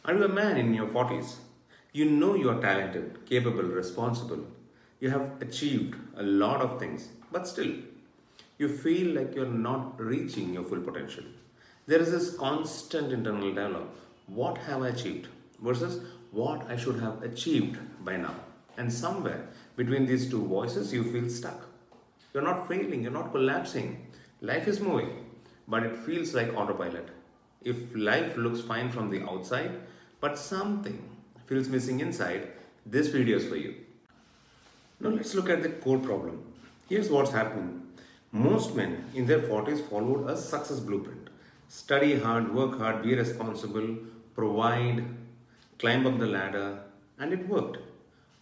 Are you a man in your 40s? You know you are talented, capable, responsible. You have achieved a lot of things, but still, you feel like you're not reaching your full potential. There is this constant internal dialogue. What have I achieved? Versus what I should have achieved by now. And somewhere between these two voices, you feel stuck. You're not failing, you're not collapsing. Life is moving, but it feels like autopilot. If life looks fine from the outside, but something feels missing inside, this video is for you. Now let's look at the core problem. Here's what's happening. Most men in their 40s followed a success blueprint. Study hard, work hard, be responsible, provide, climb up the ladder, and it worked.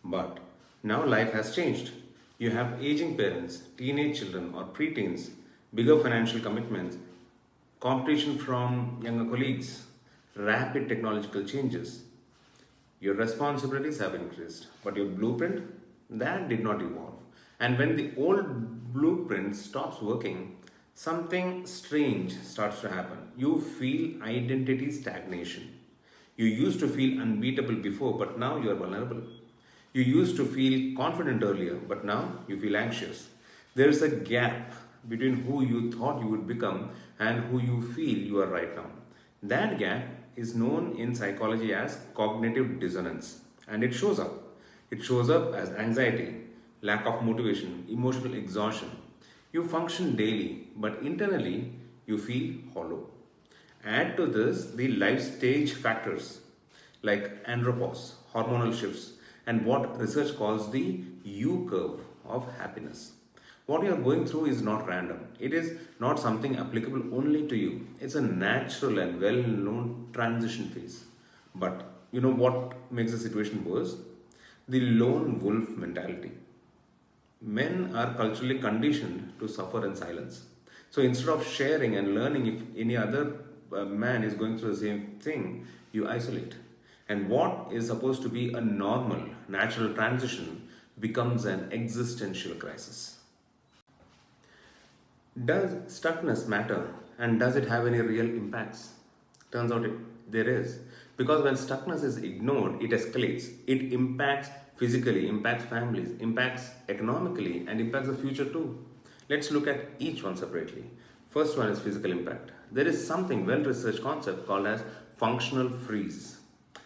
But now life has changed. You have aging parents, teenage children or preteens, bigger financial commitments, competition from younger colleagues, rapid technological changes. Your responsibilities have increased, but your blueprint, that did not evolve. And when the old blueprint stops working, something strange starts to happen. You feel identity stagnation. You used to feel unbeatable before, but now you are vulnerable. You used to feel confident earlier, but now you feel anxious. There is a gap between who you thought you would become and who you feel you are right now. That gap is known in psychology as cognitive dissonance, and it shows up. It shows up as anxiety, lack of motivation, emotional exhaustion. You function daily, but internally you feel hollow. Add to this the life stage factors like andropause, hormonal shifts, and what research calls the U curve of happiness. What you are going through is not random. It is not something applicable only to you. It's a natural and well known transition phase. But you know what makes the situation worse? The lone wolf mentality. Men are culturally conditioned to suffer in silence. So instead of sharing and learning if any other man is going through the same thing, you isolate. And what is supposed to be a normal, natural transition becomes an existential crisis. Does stuckness matter and does it have any real impacts? Turns out there is. Because when stuckness is ignored, it escalates. It impacts physically, impacts families, impacts economically, and impacts the future too. Let's look at each one separately. First one is physical impact. There is something well-researched concept called as functional freeze.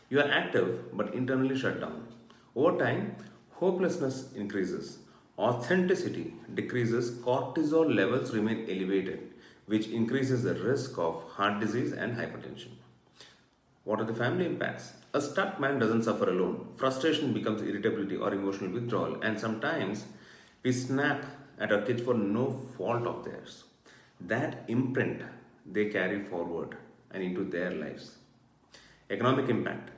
You are active but internally shut down. Over time, hopelessness increases. Authenticity decreases, cortisol levels remain elevated, which increases the risk of heart disease and hypertension. What are the family impacts? A stuck man doesn't suffer alone. Frustration becomes irritability or emotional withdrawal, and sometimes we snap at our kids for no fault of theirs. That imprint they carry forward and into their lives. Economic impact.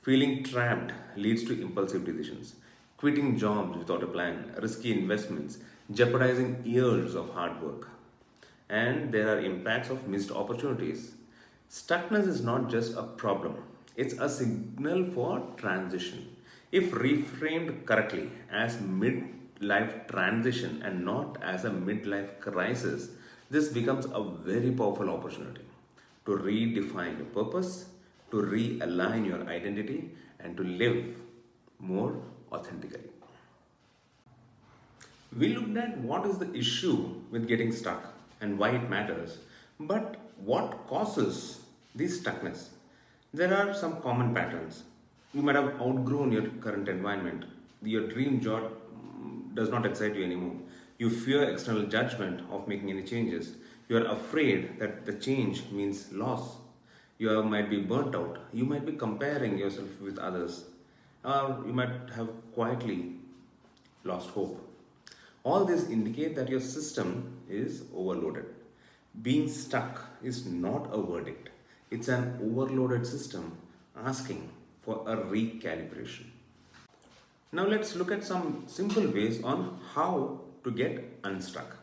Feeling trapped leads to impulsive decisions. Quitting jobs without a plan, risky investments, jeopardizing years of hard work. And there are impacts of missed opportunities. Stuckness is not just a problem, it's a signal for transition. If reframed correctly as midlife transition and not as a midlife crisis, this becomes a very powerful opportunity to redefine your purpose, to realign your identity, and to live more authentically. We looked at what is the issue with getting stuck and why it matters, but what causes this stuckness? There are some common patterns. You might have outgrown your current environment. Your dream job does not excite you anymore. You fear external judgment of making any changes. You are afraid that the change means loss. You might be burnt out. You might be comparing yourself with others. Or you might have quietly lost hope. All this indicate that your system is overloaded. Being stuck is not a verdict. It's an overloaded system asking for a recalibration. Now let's look at some simple ways on how to get unstuck.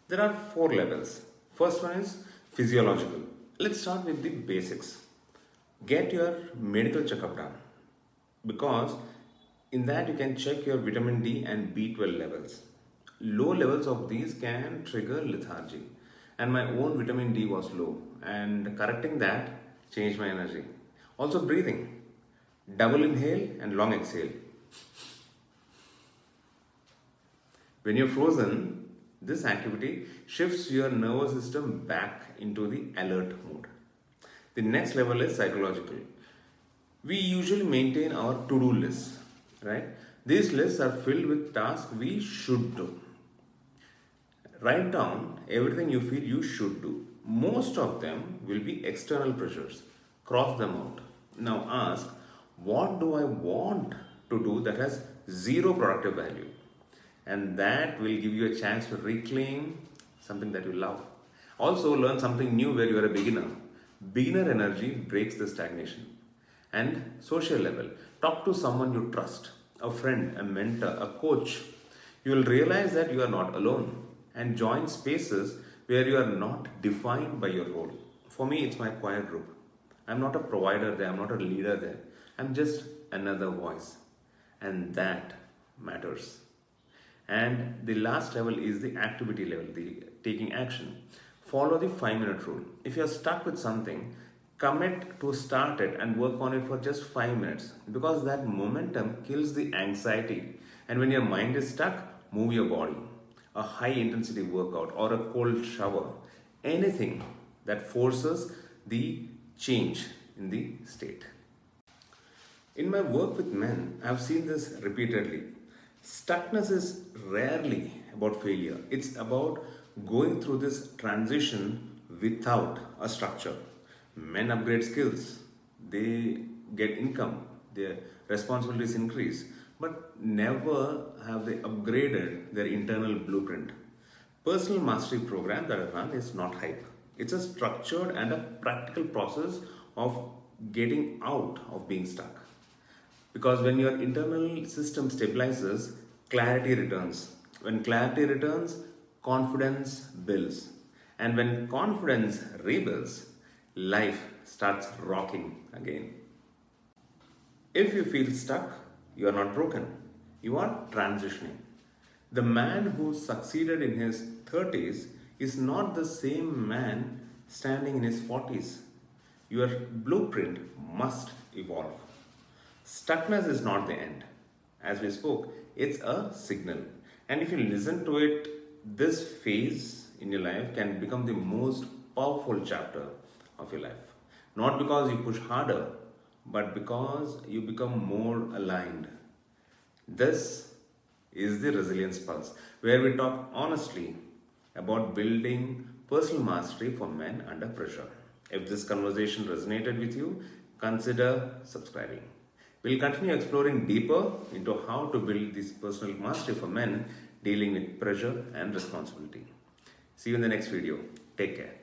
There are 4 levels. First one is physiological. Let's start with the basics. Get your medical checkup done because in that you can check your vitamin D and B12 levels. Low levels of these can trigger lethargy, and my own vitamin D was low, and correcting that changed my energy. Also breathing, double inhale and long exhale. When you're frozen, this activity shifts your nervous system back into the alert mode. The next level is psychological. We usually maintain our to-do lists, right? These lists are filled with tasks we should do. Write down everything you feel you should do. Most of them will be external pressures. Cross them out. Now ask, what do I want to do that has zero productive value? And that will give you a chance to reclaim something that you love. Also, learn something new where you are a beginner. Beginner energy breaks the stagnation. And social level, talk to someone you trust, a friend, a mentor, a coach. You will realize that you are not alone, and join spaces where you are not defined by your role. For me, it's my choir group. I'm not a provider there, I'm not a leader there. I'm just another voice. And that matters. And the last level is the activity level, the taking action. Follow the 5-minute rule. If you're stuck with something, commit to start it and work on it for just 5 minutes, because that momentum kills the anxiety. And when your mind is stuck, move your body. A high intensity workout or a cold shower, anything that forces the change in the state. In my work with men, I've seen this repeatedly. Stuckness is rarely about failure. It's about going through this transition without a structure. Men upgrade skills, they get income, their responsibilities increase, but never have they upgraded their internal blueprint. Personal mastery program that I run is not hype. It's a structured and a practical process of getting out of being stuck. Because when your internal system stabilizes, clarity returns. When clarity returns, confidence builds. And when confidence rebuilds, life starts rocking again. If you feel stuck, you are not broken. You are transitioning. The man who succeeded in his 30s is not the same man standing in his 40s. Your blueprint must evolve. Stuckness is not the end. As we spoke, it's a signal. And if you listen to it, this phase in your life can become the most powerful chapter of your life. Not because you push harder, but because you become more aligned. This is the Resilience Pulse, where we talk honestly about building personal mastery for men under pressure. If this conversation resonated with you, consider subscribing. We'll continue exploring deeper into how to build this personal mastery for men dealing with pressure and responsibility. See you in the next video. Take care.